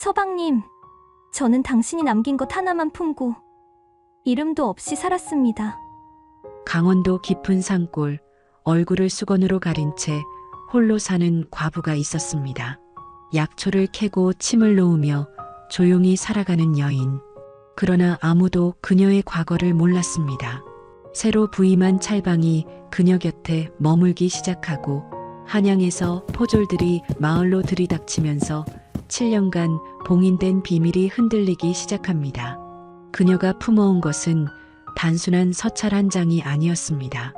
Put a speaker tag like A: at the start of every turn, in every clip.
A: 서방님, 저는 당신이 남긴 것 하나만 품고 이름도 없이 살았습니다.
B: 강원도 깊은 산골, 얼굴을 수건으로 가린 채 홀로 사는 과부가 있었습니다. 약초를 캐고 침을 놓으며 조용히 살아가는 여인. 그러나 아무도 그녀의 과거를 몰랐습니다. 새로 부임한 찰방이 그녀 곁에 머물기 시작하고 한양에서 포졸들이 마을로 들이닥치면서 7년간 봉인된 비밀이 흔들리기 시작합니다. 그녀가 품어온 것은 단순한 서찰 한 장이 아니었습니다.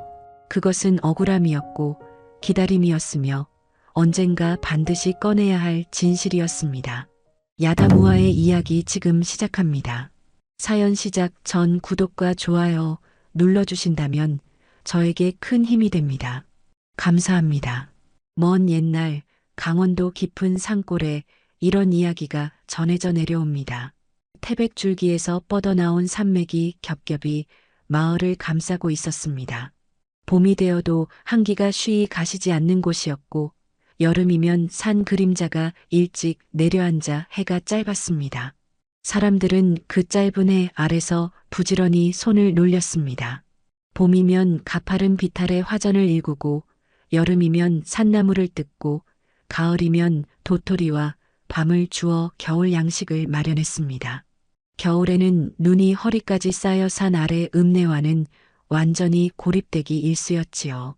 B: 그것은 억울함이었고 기다림이었으며 언젠가 반드시 꺼내야 할 진실이었습니다. 야다무아의 이야기 지금 시작합니다. 사연 시작 전 구독과 좋아요 눌러주신다면 저에게 큰 힘이 됩니다. 감사합니다. 먼 옛날 강원도 깊은 산골에 이런 이야기가 전해져 내려옵니다. 태백줄기에서 뻗어나온 산맥이 겹겹이 마을을 감싸고 있었습니다. 봄이 되어도 한기가 쉬이 가시지 않는 곳이었고 여름이면 산 그림자가 일찍 내려앉아 해가 짧았습니다. 사람들은 그 짧은 해 아래서 부지런히 손을 놀렸습니다. 봄이면 가파른 비탈의 화전을 일구고 여름이면 산나물을 뜯고 가을이면 도토리와 밤을 주어 겨울 양식을 마련했습니다. 겨울에는 눈이 허리까지 쌓여 산 아래 읍내와는 완전히 고립되기 일쑤였지요.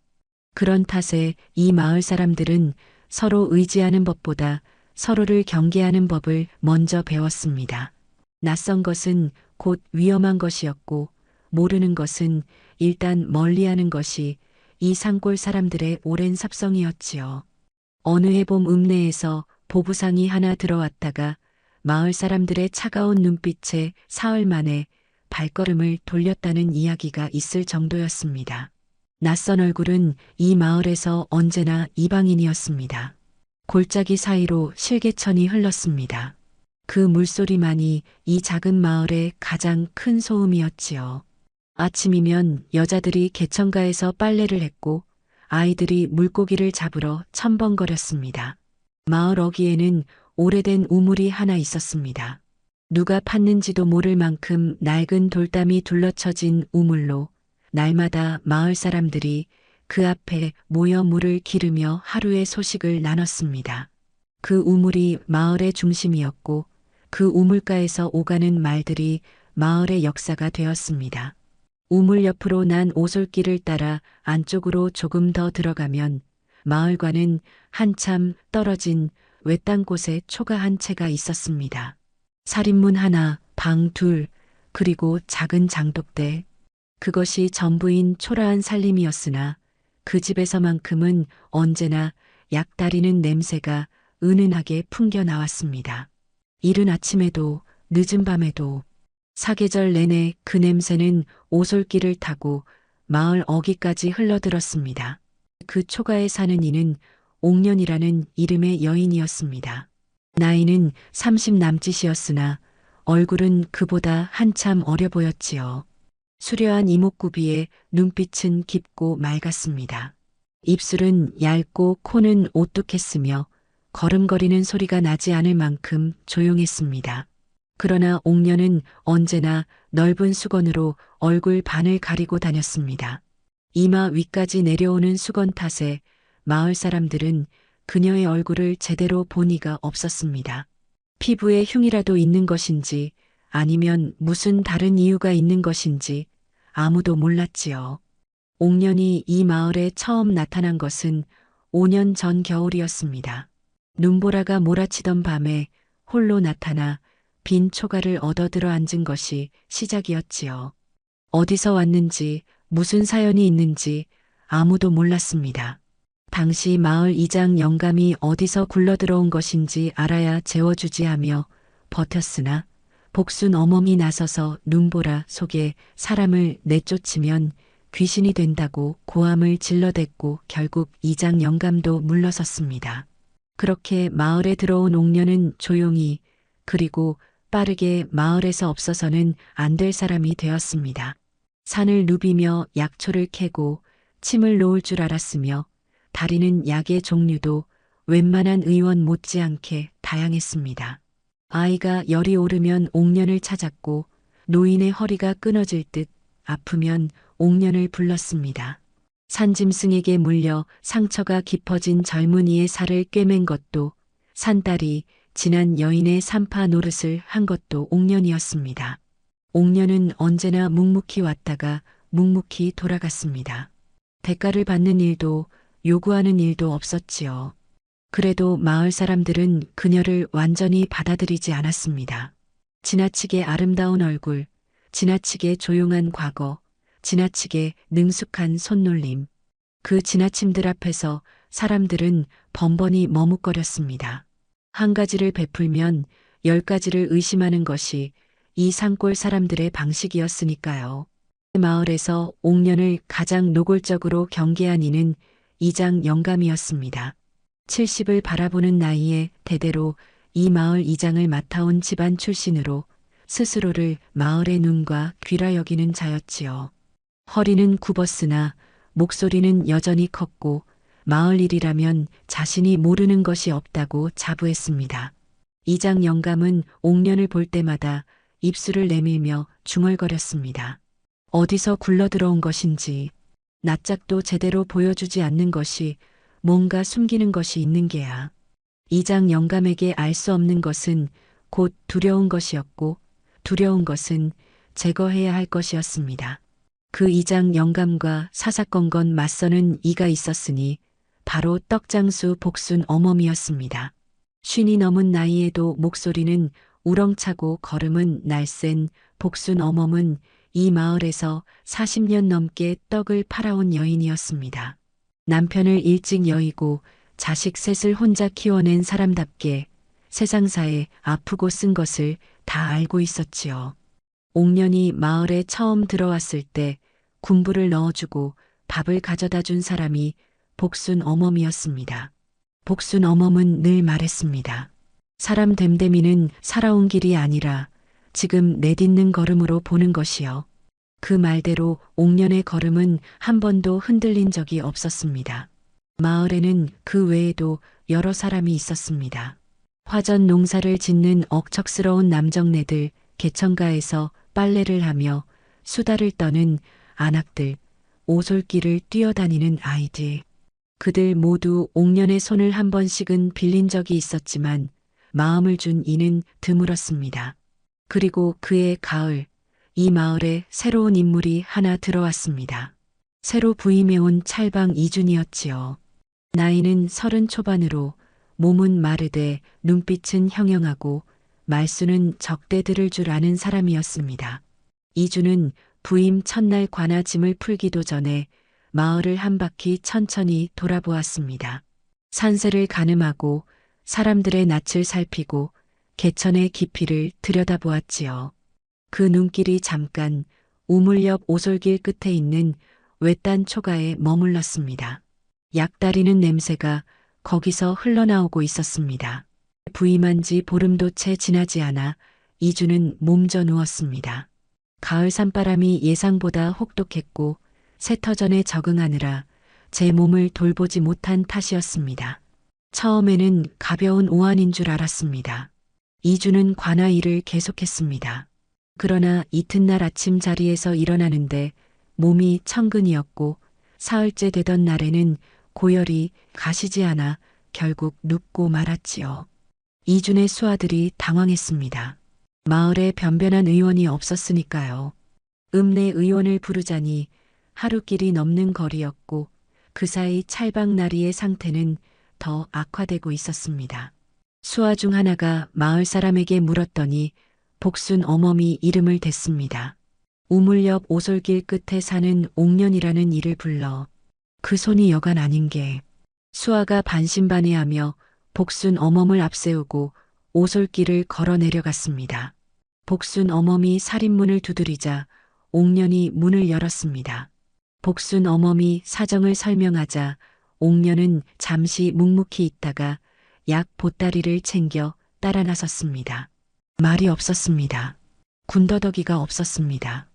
B: 그런 탓에 이 마을 사람들은 서로 의지하는 법보다 서로를 경계하는 법을 먼저 배웠습니다. 낯선 것은 곧 위험한 것이었고 모르는 것은 일단 멀리하는 것이 이 산골 사람들의 오랜 습성이었지요. 어느 해봄 읍내에서 보부상이 하나 들어왔다가 마을 사람들의 차가운 눈빛에 사흘 만에 발걸음을 돌렸다는 이야기가 있을 정도였습니다. 낯선 얼굴은 이 마을에서 언제나 이방인이었습니다. 골짜기 사이로 실개천이 흘렀습니다. 그 물소리만이 이 작은 마을의 가장 큰 소음이었지요. 아침이면 여자들이 개천가에서 빨래를 했고 아이들이 물고기를 잡으러 첨벙거렸습니다. 마을 어귀에는 오래된 우물이 하나 있었습니다. 누가 팠는지도 모를 만큼 낡은 돌담이 둘러쳐진 우물로 날마다 마을 사람들이 그 앞에 모여 물을 기르며 하루의 소식을 나눴습니다. 그 우물이 마을의 중심이었고 그 우물가에서 오가는 말들이 마을의 역사가 되었습니다. 우물 옆으로 난 오솔길을 따라 안쪽으로 조금 더 들어가면 마을과는 한참 떨어진 외딴 곳에 초가 한 채가 있었습니다. 살인문 하나, 방 둘, 그리고 작은 장독대. 그것이 전부인 초라한 살림이었으나 그 집에서만큼은 언제나 약다리는 냄새가 은은하게 풍겨 나왔습니다. 이른 아침에도 늦은 밤에도 사계절 내내 그 냄새는 오솔길을 타고 마을 어귀까지 흘러들었습니다. 그 초가에 사는 이는 옥년이라는 이름의 여인이었습니다. 나이는 30 남짓이었으나 얼굴은 그보다 한참 어려 보였지요. 수려한 이목구비에 눈빛은 깊고 맑았습니다. 입술은 얇고 코는 오뚝했으며 걸음거리는 소리가 나지 않을 만큼 조용했습니다. 그러나 옥년은 언제나 넓은 수건으로 얼굴 반을 가리고 다녔습니다. 이마 위까지 내려오는 수건 탓에 마을 사람들은 그녀의 얼굴을 제대로 본 이가 없었습니다. 피부에 흉이라도 있는 것인지 아니면 무슨 다른 이유가 있는 것인지 아무도 몰랐지요. 옥년이 이 마을에 처음 나타난 것은 5년 전 겨울이었습니다. 눈보라가 몰아치던 밤에 홀로 나타나 빈 초가를 얻어들어 앉은 것이 시작이었지요. 어디서 왔는지 무슨 사연이 있는지 아무도 몰랐습니다. 당시 마을 이장 영감이 어디서 굴러들어온 것인지 알아야 재워주지 하며 버텼으나 복순 어멈이 나서서 눈보라 속에 사람을 내쫓으면 귀신이 된다고 고함을 질러댔고 결국 이장 영감도 물러섰습니다. 그렇게 마을에 들어온 옥년은 조용히 그리고 빠르게 마을에서 없어서는 안 될 사람이 되었습니다. 산을 누비며 약초를 캐고 침을 놓을 줄 알았으며 다리는 약의 종류도 웬만한 의원 못지않게 다양했습니다. 아이가 열이 오르면 옥년을 찾았고 노인의 허리가 끊어질 듯 아프면 옥년을 불렀습니다. 산짐승에게 물려 상처가 깊어진 젊은이의 살을 꿰맨 것도, 산딸이 지난 여인의 산파 노릇을 한 것도 옥년이었습니다. 옥년은 언제나 묵묵히 왔다가 묵묵히 돌아갔습니다. 대가를 받는 일도 요구하는 일도 없었지요. 그래도 마을 사람들은 그녀를 완전히 받아들이지 않았습니다. 지나치게 아름다운 얼굴, 지나치게 조용한 과거, 지나치게 능숙한 손놀림. 그 지나침들 앞에서 사람들은 번번이 머뭇거렸습니다. 한 가지를 베풀면 10가지를 의심하는 것이 이 산골 사람들의 방식이었으니까요. 마을에서 옥년을 가장 노골적으로 경계한 이는 이장 영감이었습니다. 70을 바라보는 나이에 대대로 이 마을 이장을 맡아온 집안 출신으로 스스로를 마을의 눈과 귀라 여기는 자였지요. 허리는 굽었으나 목소리는 여전히 컸고 마을 일이라면 자신이 모르는 것이 없다고 자부했습니다. 이장 영감은 옥년을 볼 때마다 입술을 내밀며 중얼거렸습니다. 어디서 굴러들어온 것인지, 낯짝도 제대로 보여주지 않는 것이 뭔가 숨기는 것이 있는 게야. 이장 영감에게 알 수 없는 것은 곧 두려운 것이었고, 두려운 것은 제거해야 할 것이었습니다. 그 이장 영감과 사사건건 맞서는 이가 있었으니 바로 떡장수 복순 어멈이었습니다. 50이 넘은 나이에도 목소리는 우렁차고 걸음은 날쌘 복순 어멈은 이 마을에서 40년 넘게 떡을 팔아온 여인이었습니다. 남편을 일찍 여의고 자식 셋을 혼자 키워낸 사람답게 세상사에 아프고 쓴 것을 다 알고 있었지요. 옥년이 마을에 처음 들어왔을 때 군부를 넣어주고 밥을 가져다 준 사람이 복순 어멈이었습니다. 복순 어멈은 늘 말했습니다. 사람 됨됨이는 살아온 길이 아니라 지금 내딛는 걸음으로 보는 것이요. 그 말대로 옥년의 걸음은 한 번도 흔들린 적이 없었습니다. 마을에는 그 외에도 여러 사람이 있었습니다. 화전 농사를 짓는 억척스러운 남정네들, 개천가에서 빨래를 하며 수다를 떠는 안악들, 오솔길을 뛰어다니는 아이들. 그들 모두 옥년의 손을 한 번씩은 빌린 적이 있었지만 마음을 준 이는 드물었습니다. 그리고 그해 가을, 이 마을에 새로운 인물이 하나 들어왔습니다. 새로 부임해온 찰방 이준이었지요. 나이는 30 초반으로 몸은 마르되 눈빛은 형형하고 말수는 적대 들을 줄 아는 사람이었습니다. 이준은 부임 첫날 관아 짐을 풀기도 전에 마을을 한 바퀴 천천히 돌아보았습니다. 산세를 가늠하고 사람들의 낯을 살피고 개천의 깊이를 들여다보았지요. 그 눈길이 잠깐 우물 옆 오솔길 끝에 있는 외딴 초가에 머물렀습니다. 약다리는 냄새가 거기서 흘러나오고 있었습니다. 부임한 지 보름도 채 지나지 않아 이주는 몸져 누웠습니다. 가을 산바람이 예상보다 혹독했고 새터전에 적응하느라 제 몸을 돌보지 못한 탓이었습니다. 처음에는 가벼운 오한인 줄 알았습니다. 이주는 관아 일을 계속했습니다. 그러나 이튿날 아침 자리에서 일어나는데 몸이 천근이었고 사흘째 되던 날에는 고열이 가시지 않아 결국 눕고 말았지요. 이준의 수하들이 당황했습니다. 마을에 변변한 의원이 없었으니까요. 읍내 의원을 부르자니 하루길이 넘는 거리였고 그 사이 찰방나리의 상태는 더 악화되고 있었습니다. 수하 중 하나가 마을 사람에게 물었더니 복순 어멈이 이름을 댔습니다. 우물 옆 오솔길 끝에 사는 옥년이라는 이를 불러 그 손이 여간 아닌 게. 수하가 반신반의하며 복순 어멈을 앞세우고 오솔길을 걸어 내려갔습니다. 복순 어멈이 살인문을 두드리자 옥년이 문을 열었습니다. 복순 어멈이 사정을 설명하자 옥년은 잠시 묵묵히 있다가 약 보따리를 챙겨 따라 나섰습니다. 말이 없었습니다. 군더더기가 없었습니다.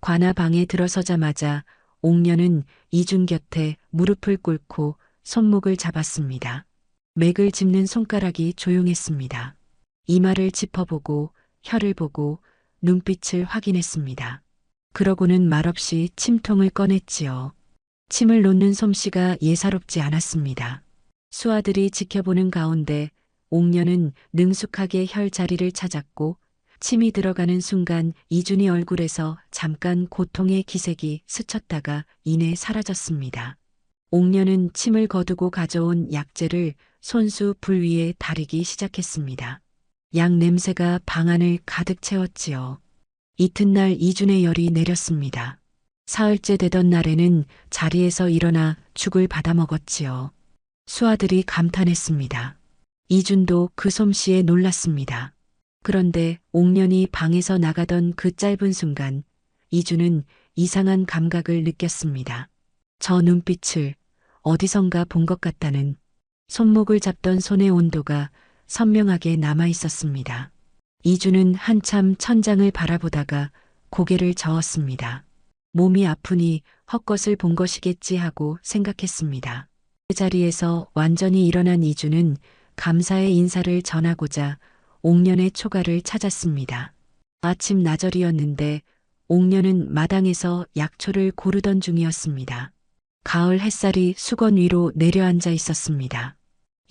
B: 관아 방에 들어서자마자 옥년은 이준 곁에 무릎을 꿇고 손목을 잡았습니다. 맥을 짚는 손가락이 조용했습니다. 이마를 짚어보고 혀를 보고 눈빛을 확인했습니다. 그러고는 말없이 침통을 꺼냈지요. 침을 놓는 솜씨가 예사롭지 않았습니다. 수아들이 지켜보는 가운데 옥녀는 능숙하게 혈 자리를 찾았고 침이 들어가는 순간 이준이 얼굴에서 잠깐 고통의 기색이 스쳤다가 이내 사라졌습니다. 옥녀는 침을 거두고 가져온 약재를 손수 불 위에 다리기 시작했습니다. 약 냄새가 방 안을 가득 채웠지요. 이튿날 이준의 열이 내렸습니다. 사흘째 되던 날에는 자리에서 일어나 죽을 받아먹었지요. 수아들이 감탄했습니다. 이준도 그 솜씨에 놀랐습니다. 그런데 옥년이 방에서 나가던 그 짧은 순간 이준은 이상한 감각을 느꼈습니다. 저 눈빛을 어디선가 본 것 같다는, 손목을 잡던 손의 온도가 선명하게 남아 있었습니다. 이준은 한참 천장을 바라보다가 고개를 저었습니다. 몸이 아프니 헛것을 본 것이겠지 하고 생각했습니다. 그 자리에서 완전히 일어난 이준은 감사의 인사를 전하고자 옥년의 초가를 찾았습니다. 아침 나절이었는데 옥년은 마당에서 약초를 고르던 중이었습니다. 가을 햇살이 수건 위로 내려앉아 있었습니다.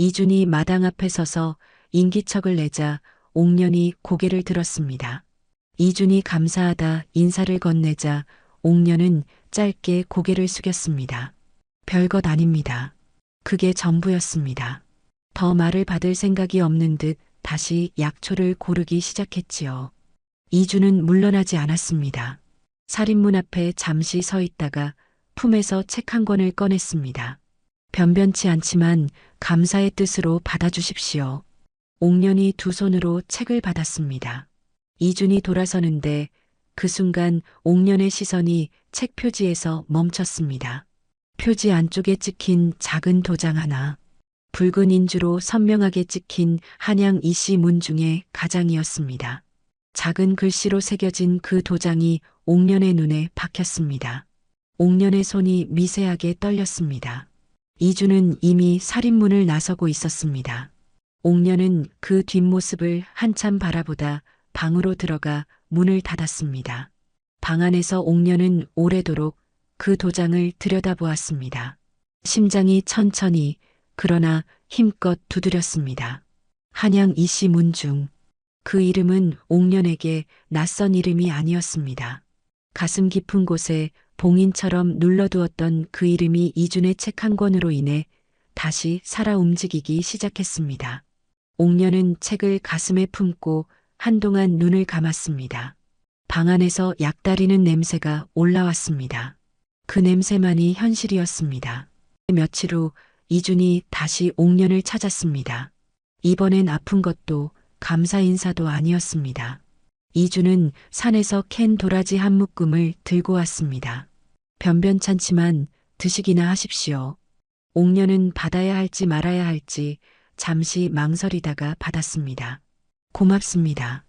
B: 이준이 마당 앞에 서서 인기척을 내자 옥년이 고개를 들었습니다. 이준이 감사하다 인사를 건네자 옥년은 짧게 고개를 숙였습니다. 별것 아닙니다. 그게 전부였습니다. 더 말을 받을 생각이 없는 듯 다시 약초를 고르기 시작했지요. 이준은 물러나지 않았습니다. 살인문 앞에 잠시 서 있다가 품에서 책 한 권을 꺼냈습니다. 변변치 않지만 감사의 뜻으로 받아주십시오. 옥년이 두 손으로 책을 받았습니다. 이준이 돌아서는데 그 순간 옥년의 시선이 책 표지에서 멈췄습니다. 표지 안쪽에 찍힌 작은 도장 하나. 붉은 인주로 선명하게 찍힌 한양 이씨 문중의 가장이었습니다. 작은 글씨로 새겨진 그 도장이 옥년의 눈에 박혔습니다. 옥년의 손이 미세하게 떨렸습니다. 이준은 이미 살인문을 나서고 있었습니다. 옥년은 그 뒷모습을 한참 바라보다 방으로 들어가 문을 닫았습니다. 방 안에서 옥년은 오래도록 그 도장을 들여다보았습니다. 심장이 천천히 그러나 힘껏 두드렸습니다. 한양 이씨 문중. 그 이름은 옥년에게 낯선 이름이 아니었습니다. 가슴 깊은 곳에 봉인처럼 눌러두었던 그 이름이 이준의 책 한 권으로 인해 다시 살아 움직이기 시작했습니다. 옥년은 책을 가슴에 품고 한동안 눈을 감았습니다. 방 안에서 약다리는 냄새가 올라왔습니다. 그 냄새만이 현실이었습니다. 며칠 후 이준이 다시 옥년을 찾았습니다. 이번엔 아픈 것도 감사 인사도 아니었습니다. 이준은 산에서 캔 도라지 한 묶음을 들고 왔습니다. 변변찮지만 드시기나 하십시오. 옥년은 받아야 할지 말아야 할지 잠시 망설이다가 받았습니다. 고맙습니다.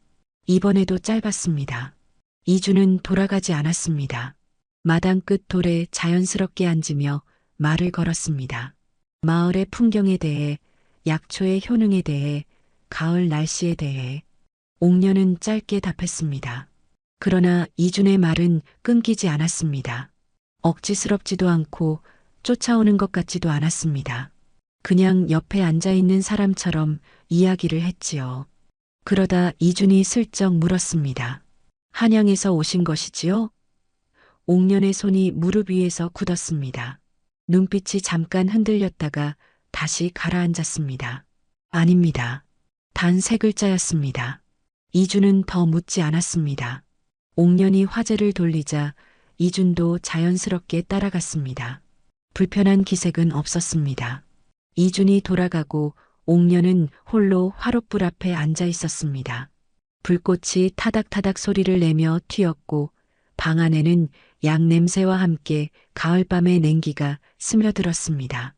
B: 이번에도 짧았습니다. 이준은 돌아가지 않았습니다. 마당 끝 돌에 자연스럽게 앉으며 말을 걸었습니다. 마을의 풍경에 대해, 약초의 효능에 대해, 가을 날씨에 대해. 옥년은 짧게 답했습니다. 그러나 이준의 말은 끊기지 않았습니다. 억지스럽지도 않고 쫓아오는 것 같지도 않았습니다. 그냥 옆에 앉아있는 사람처럼 이야기를 했지요. 그러다 이준이 슬쩍 물었습니다. 한양에서 오신 것이지요? 옥년의 손이 무릎 위에서 굳었습니다. 눈빛이 잠깐 흔들렸다가 다시 가라앉았습니다. 아닙니다. 단 세 글자였습니다. 이준은 더 묻지 않았습니다. 옥년이 화제를 돌리자 이준도 자연스럽게 따라갔습니다. 불편한 기색은 없었습니다. 이준이 돌아가고 옥년은 홀로 화롯불 앞에 앉아 있었습니다. 불꽃이 타닥타닥 소리를 내며 튀었고 방 안에는 약 냄새와 함께 가을밤의 냉기가 스며들었습니다.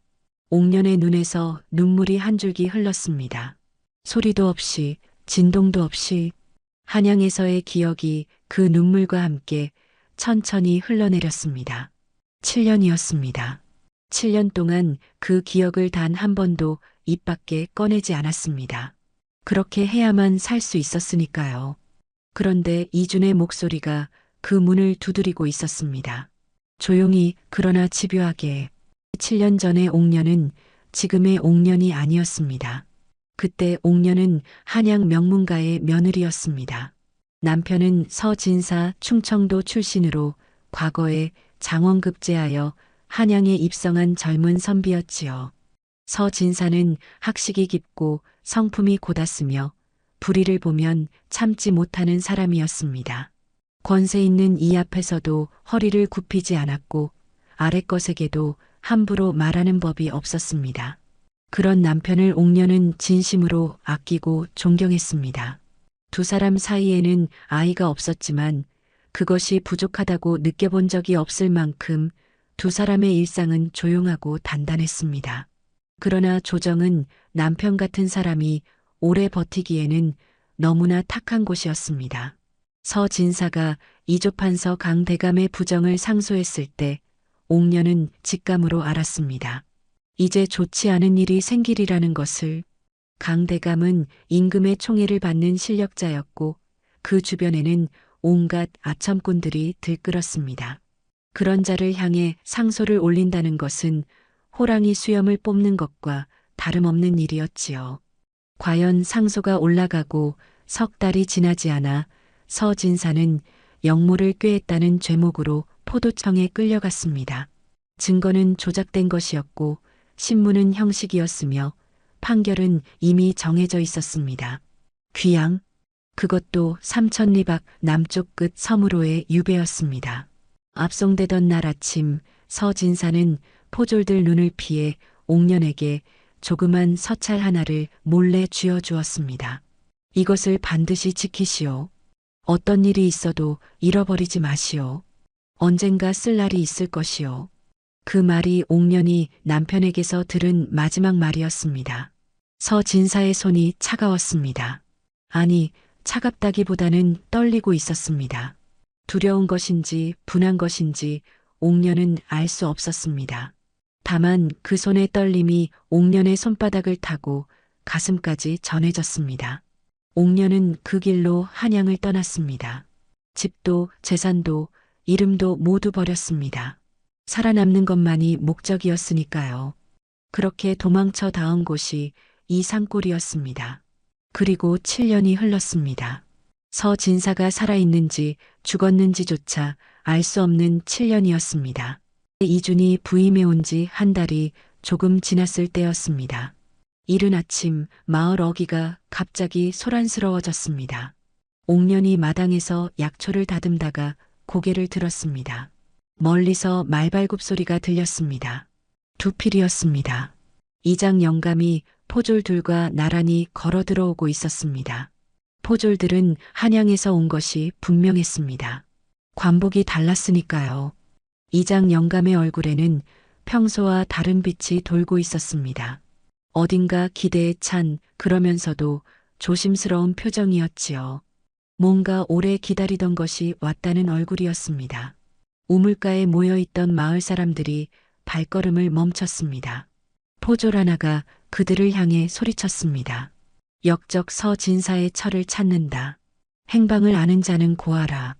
B: 옥년의 눈에서 눈물이 한 줄기 흘렀습니다. 소리도 없이 진동도 없이 한양에서의 기억이 그 눈물과 함께 천천히 흘러내렸습니다. 7년이었습니다. 7년 동안 그 기억을 단 한 번도 입 밖에 꺼내지 않았습니다. 그렇게 해야만 살 수 있었으니까요. 그런데 이준의 목소리가 그 문을 두드리고 있었습니다. 조용히 그러나 집요하게. 7년 전의 옥년은 지금의 옥년이 아니었습니다. 그때 옥년은 한양 명문가의 며느리였습니다. 남편은 서진사 충청도 출신으로 과거에 장원급제하여 한양에 입성한 젊은 선비였지요. 서진사는 학식이 깊고 성품이 곧았으며 불의를 보면 참지 못하는 사람이었습니다. 권세 있는 이 앞에서도 허리를 굽히지 않았고 아래 것에게도 함부로 말하는 법이 없었습니다. 그런 남편을 옥년은 진심으로 아끼고 존경했습니다. 두 사람 사이에는 아이가 없었지만 그것이 부족하다고 느껴본 적이 없을 만큼 두 사람의 일상은 조용하고 단단했습니다. 그러나 조정은 남편 같은 사람이 오래 버티기에는 너무나 탁한 곳이었습니다. 서진사가 이조판서 강대감의 부정을 상소했을 때 옥년은 직감으로 알았습니다. 이제 좋지 않은 일이 생기리라는 것을. 강대감은 임금의 총애를 받는 실력자였고 그 주변에는 온갖 아첨꾼들이 들끓었습니다. 그런 자를 향해 상소를 올린다는 것은 호랑이 수염을 뽑는 것과 다름없는 일이었지요. 과연 상소가 올라가고 석 달이 지나지 않아 서진사는 역모를 꾀했다는 죄목으로 포도청에 끌려갔습니다. 증거는 조작된 것이었고 신문은 형식이었으며 판결은 이미 정해져 있었습니다. 귀양, 그것도 삼천리 밖 남쪽 끝 섬으로의 유배였습니다. 압송되던 날 아침 서진사는 포졸들 눈을 피해 옥년에게 조그만 서찰 하나를 몰래 쥐어주었습니다. 이것을 반드시 지키시오. 어떤 일이 있어도 잃어버리지 마시오. 언젠가 쓸 날이 있을 것이오. 그 말이 옥년이 남편에게서 들은 마지막 말이었습니다. 서진사의 손이 차가웠습니다. 아니, 차갑다기보다는 떨리고 있었습니다. 두려운 것인지 분한 것인지 옥년은 알 수 없었습니다. 다만 그 손의 떨림이 옥년의 손바닥을 타고 가슴까지 전해졌습니다. 옥년은 그 길로 한양을 떠났습니다. 집도 재산도 이름도 모두 버렸습니다. 살아남는 것만이 목적이었으니까요. 그렇게 도망쳐 닿은 곳이 이 산골이었습니다. 그리고 7년이 흘렀습니다. 서진사가 살아있는지 죽었는지조차 알 수 없는 7년이었습니다. 이준이 부임해 온 지 한 달이 조금 지났을 때였습니다. 이른 아침 마을 어귀가 갑자기 소란스러워졌습니다. 옥년이 마당에서 약초를 다듬다가 고개를 들었습니다. 멀리서 말발굽 소리가 들렸습니다. 두 필이었습니다. 이장 영감이 포졸들과 나란히 걸어 들어오고 있었습니다. 포졸들은 한양에서 온 것이 분명했습니다. 관복이 달랐으니까요. 이장 영감의 얼굴에는 평소와 다른 빛이 돌고 있었습니다. 어딘가 기대에 찬 그러면서도 조심스러운 표정이었지요. 뭔가 오래 기다리던 것이 왔다는 얼굴이었습니다. 우물가에 모여있던 마을 사람들이 발걸음을 멈췄습니다. 포졸 하나가 그들을 향해 소리쳤습니다. 역적 서진사의 처를 찾는다. 행방을 아는 자는 고하라.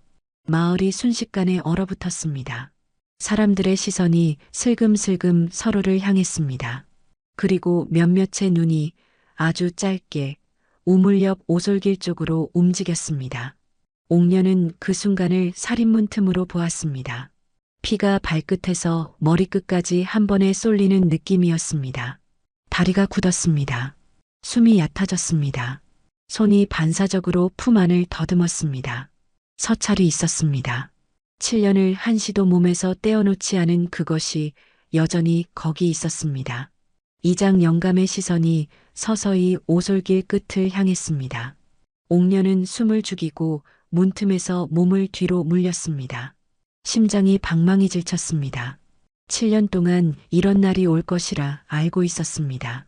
B: 마을이 순식간에 얼어붙었습니다. 사람들의 시선이 슬금슬금 서로를 향했습니다. 그리고 몇몇의 눈이 아주 짧게 우물 옆 오솔길 쪽으로 움직였습니다. 옥년은 그 순간을 살인문 틈으로 보았습니다. 피가 발끝에서 머리끝까지 한 번에 쏠리는 느낌이었습니다. 다리가 굳었습니다. 숨이 얕아졌습니다. 손이 반사적으로 품 안을 더듬었습니다. 서찰이 있었습니다. 7년을 한시도 몸에서 떼어놓지 않은 그것이 여전히 거기 있었습니다. 이장 영감의 시선이 서서히 오솔길 끝을 향했습니다. 옥년은 숨을 죽이고 문틈에서 몸을 뒤로 물렸습니다. 심장이 방망이 질쳤습니다. 7년 동안 이런 날이 올 것이라 알고 있었습니다.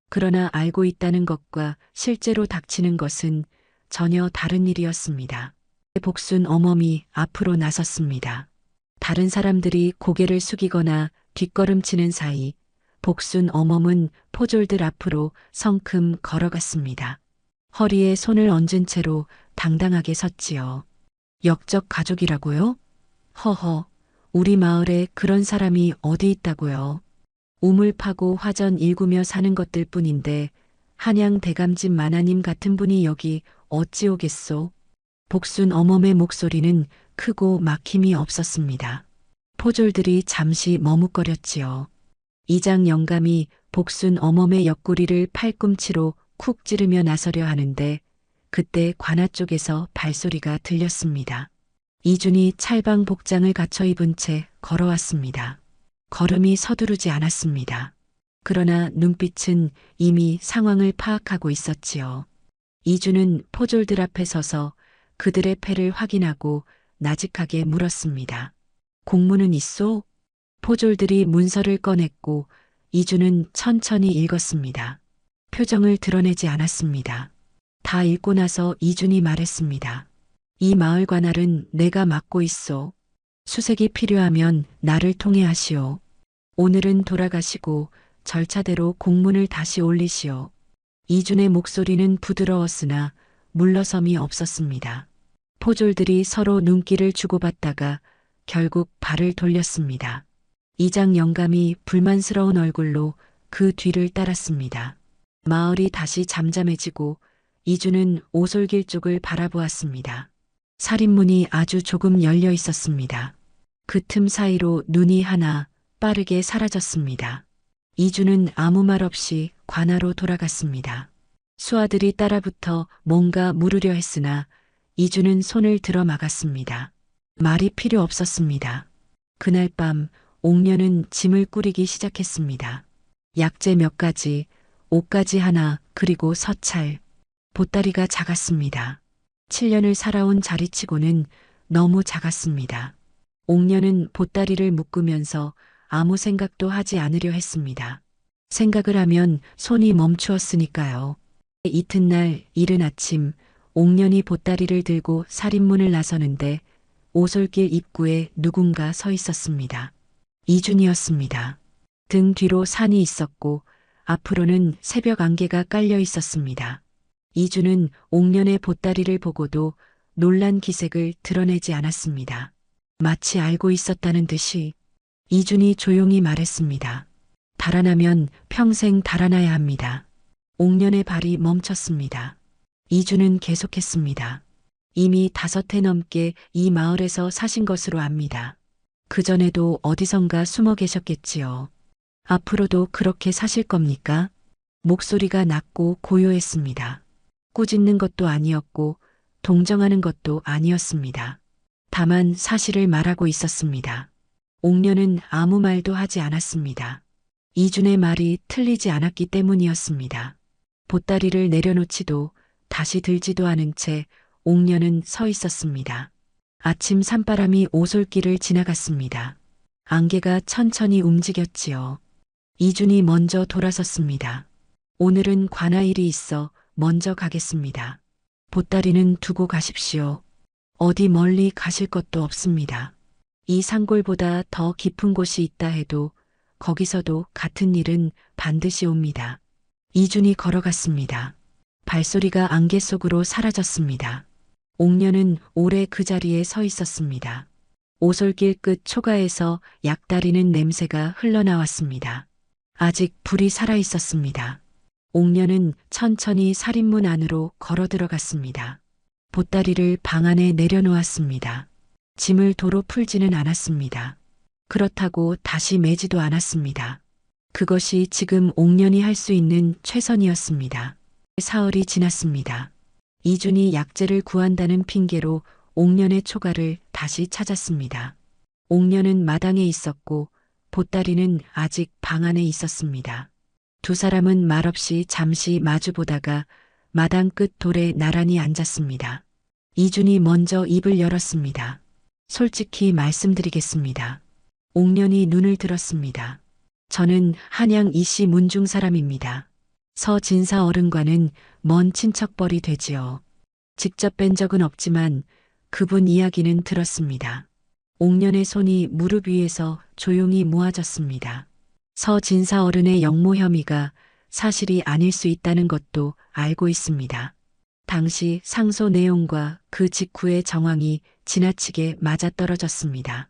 B: 그러나 알고 있다는 것과 실제로 닥치는 것은 전혀 다른 일이었습니다. 복순 어멈이 앞으로 나섰습니다. 다른 사람들이 고개를 숙이거나 뒷걸음치는 사이 복순 어멈은 포졸들 앞으로 성큼 걸어갔습니다. 허리에 손을 얹은 채로 당당하게 섰지요. 역적 가족이라고요? 허허, 우리 마을에 그런 사람이 어디 있다고요. 우물 파고 화전 일구며 사는 것들 뿐인데 한양 대감집 마나님 같은 분이 여기 어찌 오겠소? 복순 어멈의 목소리는 크고 막힘이 없었습니다. 포졸들이 잠시 머뭇거렸지요. 이장 영감이 복순 어멈의 옆구리를 팔꿈치로 쿡 찌르며 나서려 하는데 그때 관아 쪽에서 발소리가 들렸습니다. 이준이 찰방 복장을 갖춰 입은 채 걸어왔습니다. 걸음이 서두르지 않았습니다. 그러나 눈빛은 이미 상황을 파악하고 있었지요. 이준은 포졸들 앞에 서서 그들의 패를 확인하고 나직하게 물었습니다. 공문은 있소? 포졸들이 문서를 꺼냈고 이준은 천천히 읽었습니다. 표정을 드러내지 않았습니다. 다 읽고 나서 이준이 말했습니다. 이 마을 관할은 내가 맡고 있소. 수색이 필요하면 나를 통해 하시오. 오늘은 돌아가시고 절차대로 공문을 다시 올리시오. 이준의 목소리는 부드러웠으나 물러섬이 없었습니다. 포졸들이 서로 눈길을 주고받다가 결국 발을 돌렸습니다. 이장 영감이 불만스러운 얼굴로 그 뒤를 따랐습니다. 마을이 다시 잠잠해지고 이준은 오솔길 쪽을 바라보았습니다. 살인문이 아주 조금 열려 있었습니다. 그 틈 사이로 눈이 하나 빠르게 사라졌습니다. 이준은 아무 말 없이 관아로 돌아갔습니다. 수아들이 따라붙어 뭔가 물으려 했으나 이준은 손을 들어 막았습니다. 말이 필요 없었습니다. 그날 밤 옥녀는 짐을 꾸리기 시작했습니다. 약재 몇 가지, 옷가지 하나, 그리고 서찰, 보따리가 작았습니다. 7년을 살아온 자리치고는 너무 작았습니다. 옥녀는 보따리를 묶으면서 아무 생각도 하지 않으려 했습니다. 생각을 하면 손이 멈추었으니까요. 이튿날 이른 아침 옥년이 보따리를 들고 살인문을 나서는데 오솔길 입구에 누군가 서 있었습니다. 이준이었습니다. 등 뒤로 산이 있었고 앞으로는 새벽 안개가 깔려 있었습니다. 이준은 옥년의 보따리를 보고도 놀란 기색을 드러내지 않았습니다. 마치 알고 있었다는 듯이 이준이 조용히 말했습니다. 달아나면 평생 달아나야 합니다. 옥년의 발이 멈췄습니다. 이준은 계속했습니다. 이미 5해 넘게 이 마을에서 사신 것으로 압니다. 그전에도 어디선가 숨어 계셨겠지요. 앞으로도 그렇게 사실 겁니까? 목소리가 낮고 고요했습니다. 꾸짖는 것도 아니었고 동정하는 것도 아니었습니다. 다만 사실을 말하고 있었습니다. 옥년은 아무 말도 하지 않았습니다. 이준의 말이 틀리지 않았기 때문이었습니다. 보따리를 내려놓지도 다시 들지도 않은 채 옥년은 서 있었습니다. 아침 산바람이 오솔길을 지나갔습니다. 안개가 천천히 움직였지요. 이준이 먼저 돌아섰습니다. 오늘은 관아일이 있어 먼저 가겠습니다. 보따리는 두고 가십시오. 어디 멀리 가실 것도 없습니다. 이 산골보다 더 깊은 곳이 있다 해도 거기서도 같은 일은 반드시 옵니다. 이준이 걸어갔습니다. 발소리가 안개 속으로 사라졌습니다. 옥년은 오래 그 자리에 서 있었습니다. 오솔길 끝 초가에서 약다리는 냄새가 흘러나왔습니다. 아직 불이 살아 있었습니다. 옥년은 천천히 살인문 안으로 걸어 들어갔습니다. 보따리를 방 안에 내려놓았습니다. 짐을 도로 풀지는 않았습니다. 그렇다고 다시 매지도 않았습니다. 그것이 지금 옥년이 할 수 있는 최선이었습니다. 사흘이 지났습니다. 이준이 약재를 구한다는 핑계로 옥년의 초가를 다시 찾았습니다. 옥년은 마당에 있었고 보따리는 아직 방 안에 있었습니다. 두 사람은 말없이 잠시 마주보다가 마당 끝 돌에 나란히 앉았습니다. 이준이 먼저 입을 열었습니다. 솔직히 말씀드리겠습니다. 옥년이 눈을 들었습니다. 저는 한양 이씨 문중 사람입니다. 서진사 어른과는 먼 친척벌이 되지요. 직접 뵌 적은 없지만 그분 이야기는 들었습니다. 옥년의 손이 무릎 위에서 조용히 모아졌습니다. 서진사 어른의 영모 혐의가 사실이 아닐 수 있다는 것도 알고 있습니다. 당시 상소 내용과 그 직후의 정황이 지나치게 맞아떨어졌습니다.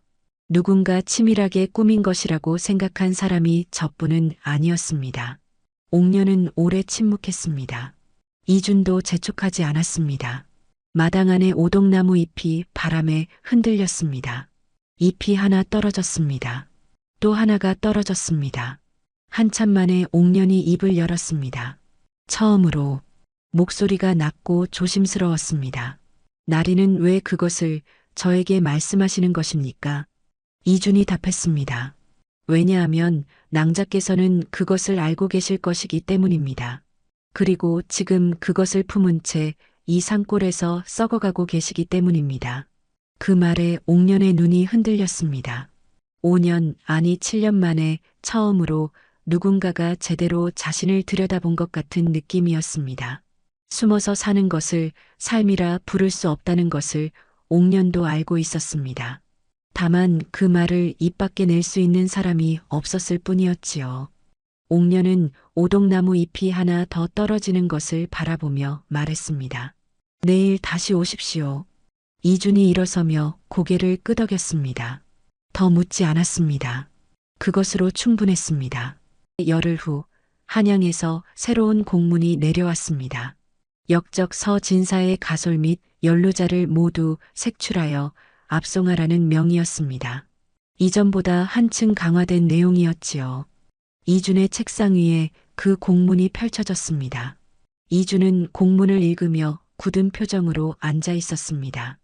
B: 누군가 치밀하게 꾸민 것이라고 생각한 사람이 저뿐은 아니었습니다. 옥녀는 오래 침묵했습니다. 이준도 재촉하지 않았습니다. 마당 안의 오동나무 잎이 바람에 흔들렸습니다. 잎이 하나 떨어졌습니다. 또 하나가 떨어졌습니다. 한참 만에 옥년이 입을 열었습니다. 처음으로 목소리가 낮고 조심스러웠습니다. 나리는 왜 그것을 저에게 말씀하시는 것입니까? 이준이 답했습니다. 왜냐하면 낭자께서는 그것을 알고 계실 것이기 때문입니다. 그리고 지금 그것을 품은 채 이 산골에서 썩어가고 계시기 때문입니다. 그 말에 옥년의 눈이 흔들렸습니다. 5년, 아니 7년 만에 처음으로 누군가가 제대로 자신을 들여다본 것 같은 느낌이었습니다. 숨어서 사는 것을 삶이라 부를 수 없다는 것을 옥년도 알고 있었습니다. 다만 그 말을 입 밖에 낼 수 있는 사람이 없었을 뿐이었지요. 옥년은 오동나무 잎이 하나 더 떨어지는 것을 바라보며 말했습니다. 내일 다시 오십시오. 이준이 일어서며 고개를 끄덕였습니다. 더 묻지 않았습니다. 그것으로 충분했습니다. 열흘 후 한양에서 새로운 공문이 내려왔습니다. 역적 서진사의 가솔 및 연루자를 모두 색출하여 압송하라는 명이었습니다. 이전보다 한층 강화된 내용이었지요. 이준의 책상 위에 그 공문이 펼쳐졌습니다. 이준은 공문을 읽으며 굳은 표정으로 앉아 있었습니다.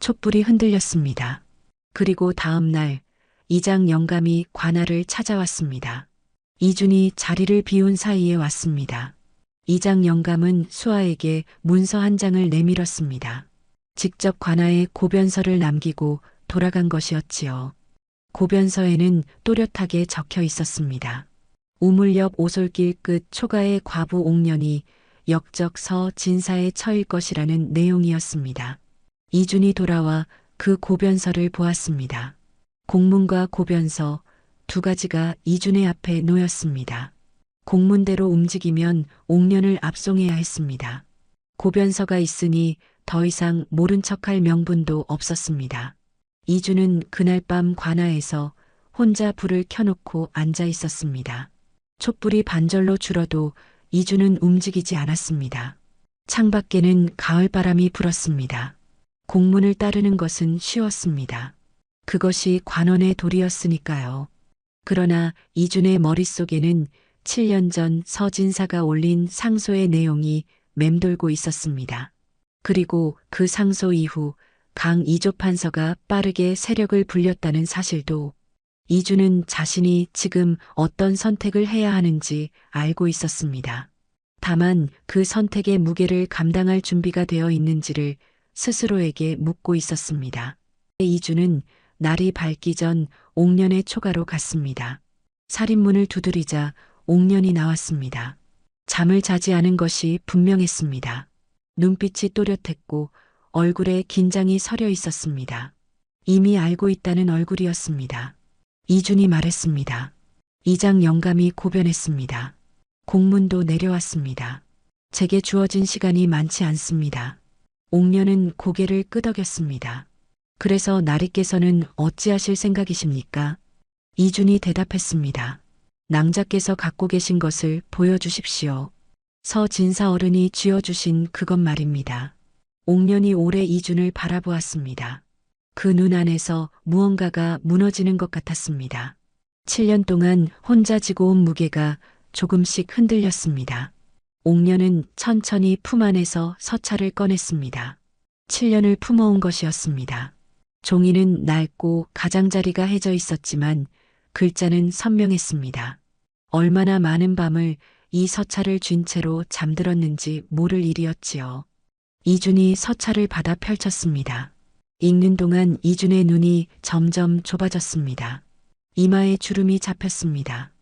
B: 촛불이 흔들렸습니다. 그리고 다음 날 이장 영감이 관아를 찾아왔습니다. 이준이 자리를 비운 사이에 왔습니다. 이장 영감은 수아에게 문서 한 장을 내밀었습니다. 직접 관아에 고변서를 남기고 돌아간 것이었지요. 고변서에는 또렷하게 적혀 있었습니다. 우물 옆 오솔길 끝 초가의 과부 옥년이 역적 서진사에 처일 것이라는 내용이었습니다. 이준이 돌아와 그 고변서를 보았습니다. 공문과 고변서 두 가지가 이준의 앞에 놓였습니다. 공문대로 움직이면 옥년을 압송해야 했습니다. 고변서가 있으니 더 이상 모른 척할 명분도 없었습니다. 이준은 그날 밤 관아에서 혼자 불을 켜놓고 앉아 있었습니다. 촛불이 반절로 줄어도 이준은 움직이지 않았습니다. 창밖에는 가을바람이 불었습니다. 공문을 따르는 것은 쉬웠습니다. 그것이 관원의 도리였으니까요. 그러나 이준의 머릿속에는 7년 전 서진사가 올린 상소의 내용이 맴돌고 있었습니다. 그리고 그 상소 이후 강 이조 판서가 빠르게 세력을 불렸다는 사실도 이준은 자신이 지금 어떤 선택을 해야 하는지 알고 있었습니다. 다만 그 선택의 무게를 감당할 준비가 되어 있는지를 스스로에게 묻고 있었습니다. 이준은 날이 밝기 전 옥년의 초가로 갔습니다. 살인문을 두드리자 옥년이 나왔습니다. 잠을 자지 않은 것이 분명했습니다. 눈빛이 또렷했고 얼굴에 긴장이 서려 있었습니다. 이미 알고 있다는 얼굴이었습니다. 이준이 말했습니다. 이장 영감이 고변했습니다. 공문도 내려왔습니다. 제게 주어진 시간이 많지 않습니다. 옥년은 고개를 끄덕였습니다. 그래서 나리께서는 어찌하실 생각이십니까? 이준이 대답했습니다. 낭자께서 갖고 계신 것을 보여주십시오. 서진사 어른이 쥐어주신 그것 말입니다. 옥년이 오래 이준을 바라보았습니다. 그 눈 안에서 무언가가 무너지는 것 같았습니다. 7년 동안 혼자 지고 온 무게가 조금씩 흔들렸습니다. 옥년은 천천히 품 안에서 서찰을 꺼냈습니다. 7년을 품어온 것이었습니다. 종이는 낡고 가장자리가 해져 있었지만 글자는 선명했습니다. 얼마나 많은 밤을 이 서찰을 쥔 채로 잠들었는지 모를 일이었지요. 이준이 서찰을 받아 펼쳤습니다. 읽는 동안 이준의 눈이 점점 좁아졌습니다. 이마에 주름이 잡혔습니다.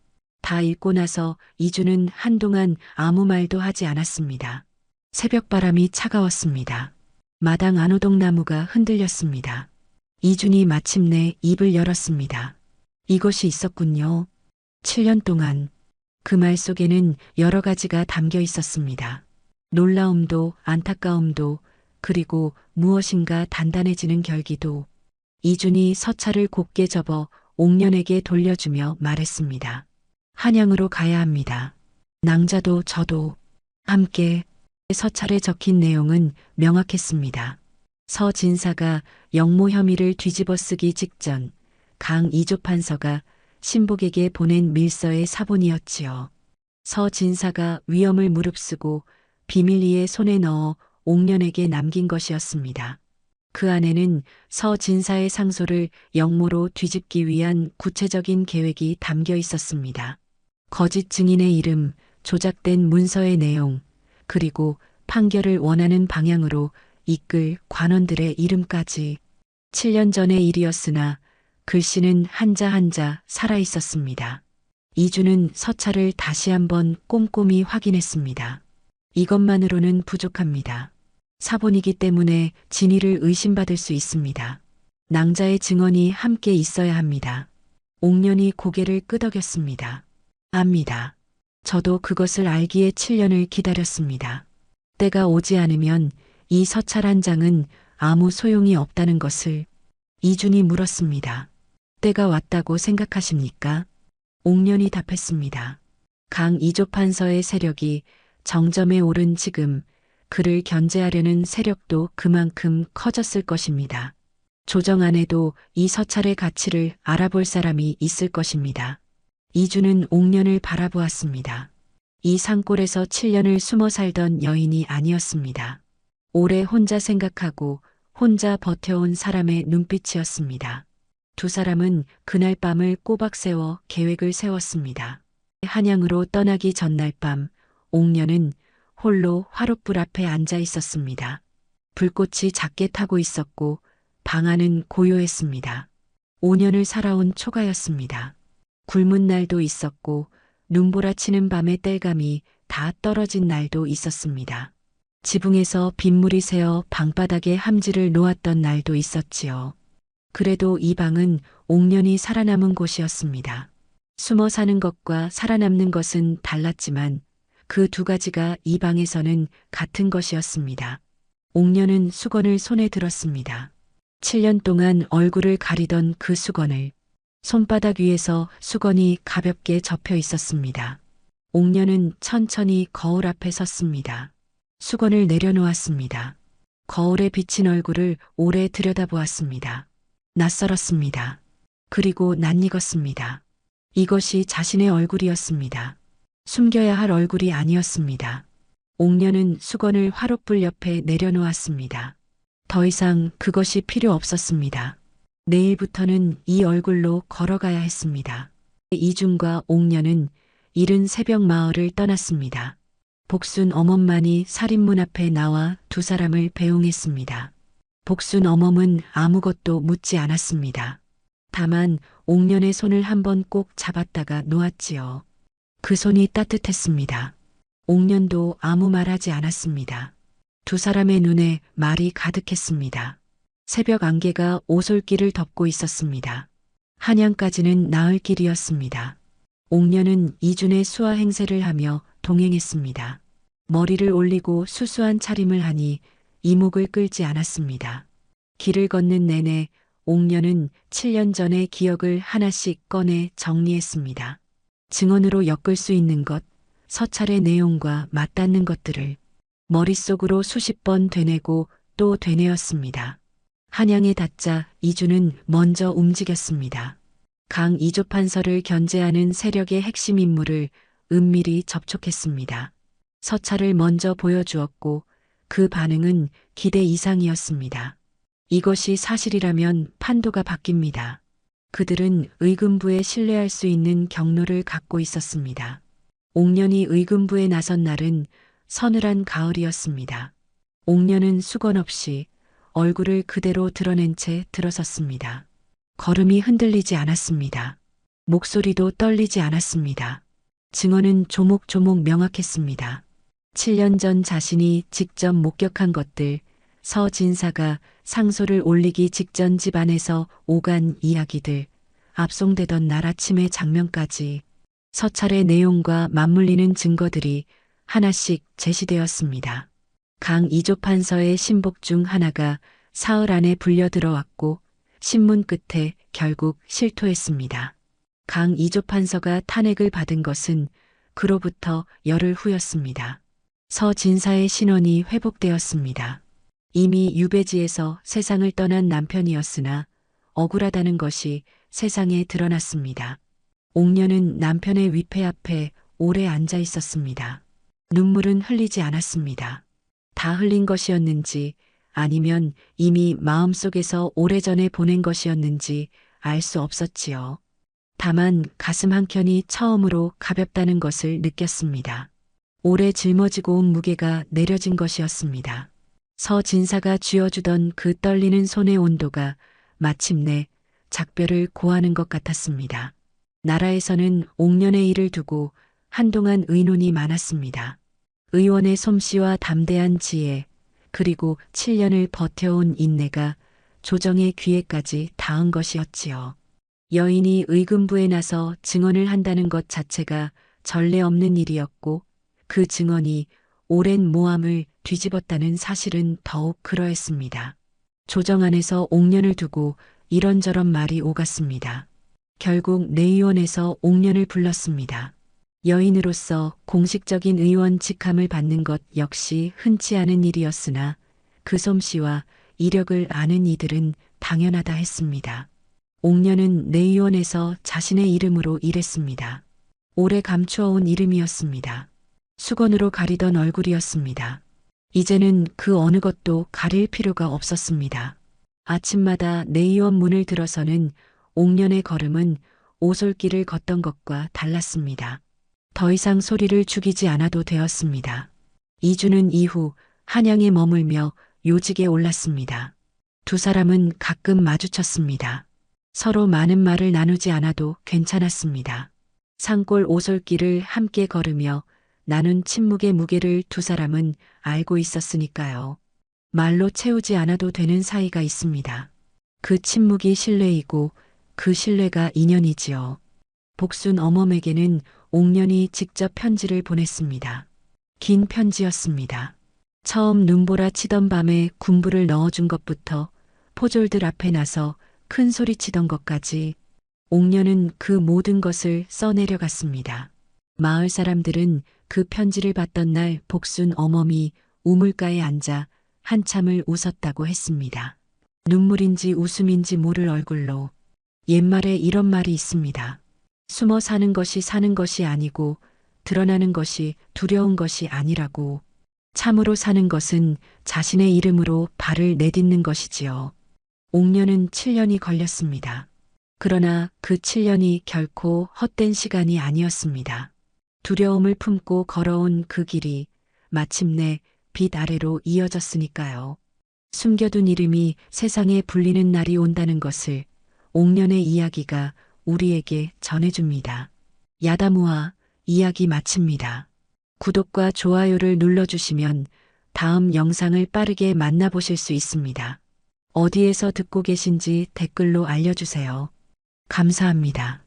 B: 다 읽고 나서 이준은 한동안 아무 말도 하지 않았습니다. 새벽바람이 차가웠습니다. 마당 안호동나무가 흔들렸습니다. 이준이 마침내 입을 열었습니다. 이것이 있었군요. 7년 동안. 그 말 속에는 여러 가지가 담겨 있었습니다. 놀라움도 안타까움도 그리고 무엇인가 단단해지는 결기도. 이준이 서찰을 곧게 접어 옥년에게 돌려주며 말했습니다. 한양으로 가야 합니다. 낭자도 저도 함께. 서찰에 적힌 내용은 명확했습니다. 서진사가 영모 혐의를 뒤집어쓰기 직전 강 이조 판서가 신복에게 보낸 밀서의 사본이었지요. 서진사가 위험을 무릅쓰고 비밀리에 손에 넣어 옥년에게 남긴 것이었습니다. 그 안에는 서진사의 상소를 영모로 뒤집기 위한 구체적인 계획이 담겨 있었습니다. 거짓 증인의 이름, 조작된 문서의 내용, 그리고 판결을 원하는 방향으로 이끌 관원들의 이름까지. 7년 전의 일이었으나 글씨는 한자 한자 살아있었습니다. 이주는 서찰을 다시 한번 꼼꼼히 확인했습니다. 이것만으로는 부족합니다. 사본이기 때문에 진위를 의심받을 수 있습니다. 낭자의 증언이 함께 있어야 합니다. 옥년이 고개를 끄덕였습니다. 압니다. 저도 그것을 알기에 7년을 기다렸습니다. 때가 오지 않으면 이 서찰 한 장은 아무 소용이 없다는 것을. 이준이 물었습니다. 때가 왔다고 생각하십니까? 옥년이 답했습니다. 강 이조 판서의 세력이 정점에 오른 지금 그를 견제하려는 세력도 그만큼 커졌을 것입니다. 조정 안에도 이 서찰의 가치를 알아볼 사람이 있을 것입니다. 이주는 옥년을 바라보았습니다. 이 산골에서 7년을 숨어 살던 여인이 아니었습니다. 오래 혼자 생각하고 혼자 버텨온 사람의 눈빛이었습니다. 두 사람은 그날 밤을 꼬박 세워 계획을 세웠습니다. 한양으로 떠나기 전날 밤, 옥년은 홀로 화롯불 앞에 앉아 있었습니다. 불꽃이 작게 타고 있었고 방 안은 고요했습니다. 5년을 살아온 초가였습니다. 굶은 날도 있었고 눈보라치는 밤의 땔감이 다 떨어진 날도 있었습니다. 지붕에서 빗물이 새어 방바닥에 함지를 놓았던 날도 있었지요. 그래도 이 방은 옥년이 살아남은 곳이었습니다. 숨어 사는 것과 살아남는 것은 달랐지만 그 두 가지가 이 방에서는 같은 것이었습니다. 옥년은 수건을 손에 들었습니다. 7년 동안 얼굴을 가리던 그 수건을. 손바닥 위에서 수건이 가볍게 접혀 있었습니다. 옥년은 천천히 거울 앞에 섰습니다. 수건을 내려놓았습니다. 거울에 비친 얼굴을 오래 들여다보았습니다. 낯설었습니다. 그리고 낯익었습니다. 이것이 자신의 얼굴이었습니다. 숨겨야 할 얼굴이 아니었습니다. 옥년은 수건을 화롯불 옆에 내려놓았습니다. 더 이상 그것이 필요 없었습니다. 내일부터는 이 얼굴로 걸어가야 했습니다. 이준과 옥년은 이른 새벽 마을을 떠났습니다. 복순 어멈만이 살인문 앞에 나와 두 사람을 배웅했습니다. 복순 어멈은 아무것도 묻지 않았습니다. 다만 옥년의 손을 한번 꼭 잡았다가 놓았지요. 그 손이 따뜻했습니다. 옥년도 아무 말하지 않았습니다. 두 사람의 눈에 말이 가득했습니다. 새벽 안개가 오솔길을 덮고 있었습니다. 한양까지는 나을 길이었습니다. 옥년은 이준의 수화 행세를 하며 동행했습니다. 머리를 올리고 수수한 차림을 하니 이목을 끌지 않았습니다. 길을 걷는 내내 옥년은 7년 전의 기억을 하나씩 꺼내 정리했습니다. 증언으로 엮을 수 있는 것, 서찰의 내용과 맞닿는 것들을 머릿속으로 수십 번 되뇌고 또 되뇌었습니다. 한양에 닿자 이주는 먼저 움직였습니다. 강 이조 판서를 견제하는 세력의 핵심 인물을 은밀히 접촉했습니다. 서찰을 먼저 보여주었고 그 반응은 기대 이상이었습니다. 이것이 사실이라면 판도가 바뀝니다. 그들은 의금부에 신뢰할 수 있는 경로를 갖고 있었습니다. 옥년이 의금부에 나선 날은 서늘한 가을이었습니다. 옥년은 수건 없이 얼굴을 그대로 드러낸 채 들어섰습니다. 걸음이 흔들리지 않았습니다. 목소리도 떨리지 않았습니다. 증언은 조목조목 명확했습니다. 7년 전 자신이 직접 목격한 것들, 서진사가 상소를 올리기 직전 집안에서 오간 이야기들, 압송되던 날 아침의 장면까지 서찰의 내용과 맞물리는 증거들이 하나씩 제시되었습니다. 강 이조판서의 신복 중 하나가 사흘 안에 불려 들어왔고 신문 끝에 결국 실토했습니다. 강 이조판서가 탄핵을 받은 것은 그로부터 열흘 후였습니다. 서 진사의 신원이 회복되었습니다. 이미 유배지에서 세상을 떠난 남편이었으나 억울하다는 것이 세상에 드러났습니다. 옥녀는 남편의 위패 앞에 오래 앉아 있었습니다. 눈물은 흘리지 않았습니다. 다 흘린 것이었는지 아니면 이미 마음속에서 오래전에 보낸 것이었는지 알 수 없었지요. 다만 가슴 한켠이 처음으로 가볍다는 것을 느꼈습니다. 오래 짊어지고 온 무게가 내려진 것이었습니다. 서 진사가 쥐어주던 그 떨리는 손의 온도가 마침내 작별을 고하는 것 같았습니다. 나라에서는 옥년의 일을 두고 한동안 의논이 많았습니다. 의원의 솜씨와 담대한 지혜, 그리고 7년을 버텨온 인내가 조정의 귀에까지 닿은 것이었지요. 여인이 의금부에 나서 증언을 한다는 것 자체가 전례 없는 일이었고 그 증언이 오랜 모함을 뒤집었다는 사실은 더욱 그러했습니다. 조정 안에서 옥년을 두고 이런저런 말이 오갔습니다. 결국 내의원에서 옥년을 불렀습니다. 여인으로서 공식적인 의원 직함을 받는 것 역시 흔치 않은 일이었으나 그 솜씨와 이력을 아는 이들은 당연하다 했습니다. 옥년은 내의원에서 자신의 이름으로 일했습니다. 오래 감추어온 이름이었습니다. 수건으로 가리던 얼굴이었습니다. 이제는 그 어느 것도 가릴 필요가 없었습니다. 아침마다 내의원 문을 들어서는 옥년의 걸음은 오솔길을 걷던 것과 달랐습니다. 더 이상 소리를 죽이지 않아도 되었습니다. 2주는 이후 한양에 머물며 요직에 올랐습니다. 두 사람은 가끔 마주쳤습니다. 서로 많은 말을 나누지 않아도 괜찮았습니다. 산골 오솔길을 함께 걸으며 나눈 침묵의 무게를 두 사람은 알고 있었으니까요. 말로 채우지 않아도 되는 사이가 있습니다. 그 침묵이 신뢰이고 그 신뢰가 인연이지요. 복순 어멈에게는 옥년이 직접 편지를 보냈습니다. 긴 편지였습니다. 처음 눈보라 치던 밤에 군부를 넣어준 것부터 포졸들 앞에 나서 큰 소리 치던 것까지 옥년은 그 모든 것을 써내려갔습니다. 마을 사람들은 그 편지를 받던 날 복순 어멈이 우물가에 앉아 한참을 웃었다고 했습니다. 눈물인지 웃음인지 모를 얼굴로. 옛말에 이런 말이 있습니다. 숨어 사는 것이 아니고 드러나는 것이 두려운 것이 아니라고. 참으로 사는 것은 자신의 이름으로 발을 내딛는 것이지요. 옥년은 7년이 걸렸습니다. 그러나 그 7년이 결코 헛된 시간이 아니었습니다. 두려움을 품고 걸어온 그 길이 마침내 빛 아래로 이어졌으니까요. 숨겨둔 이름이 세상에 불리는 날이 온다는 것을 옥년의 이야기가 우리에게 전해줍니다. 야다무와 이야기 마칩니다. 구독과 좋아요를 눌러주시면 다음 영상을 빠르게 만나보실 수 있습니다. 어디에서 듣고 계신지 댓글로 알려주세요. 감사합니다.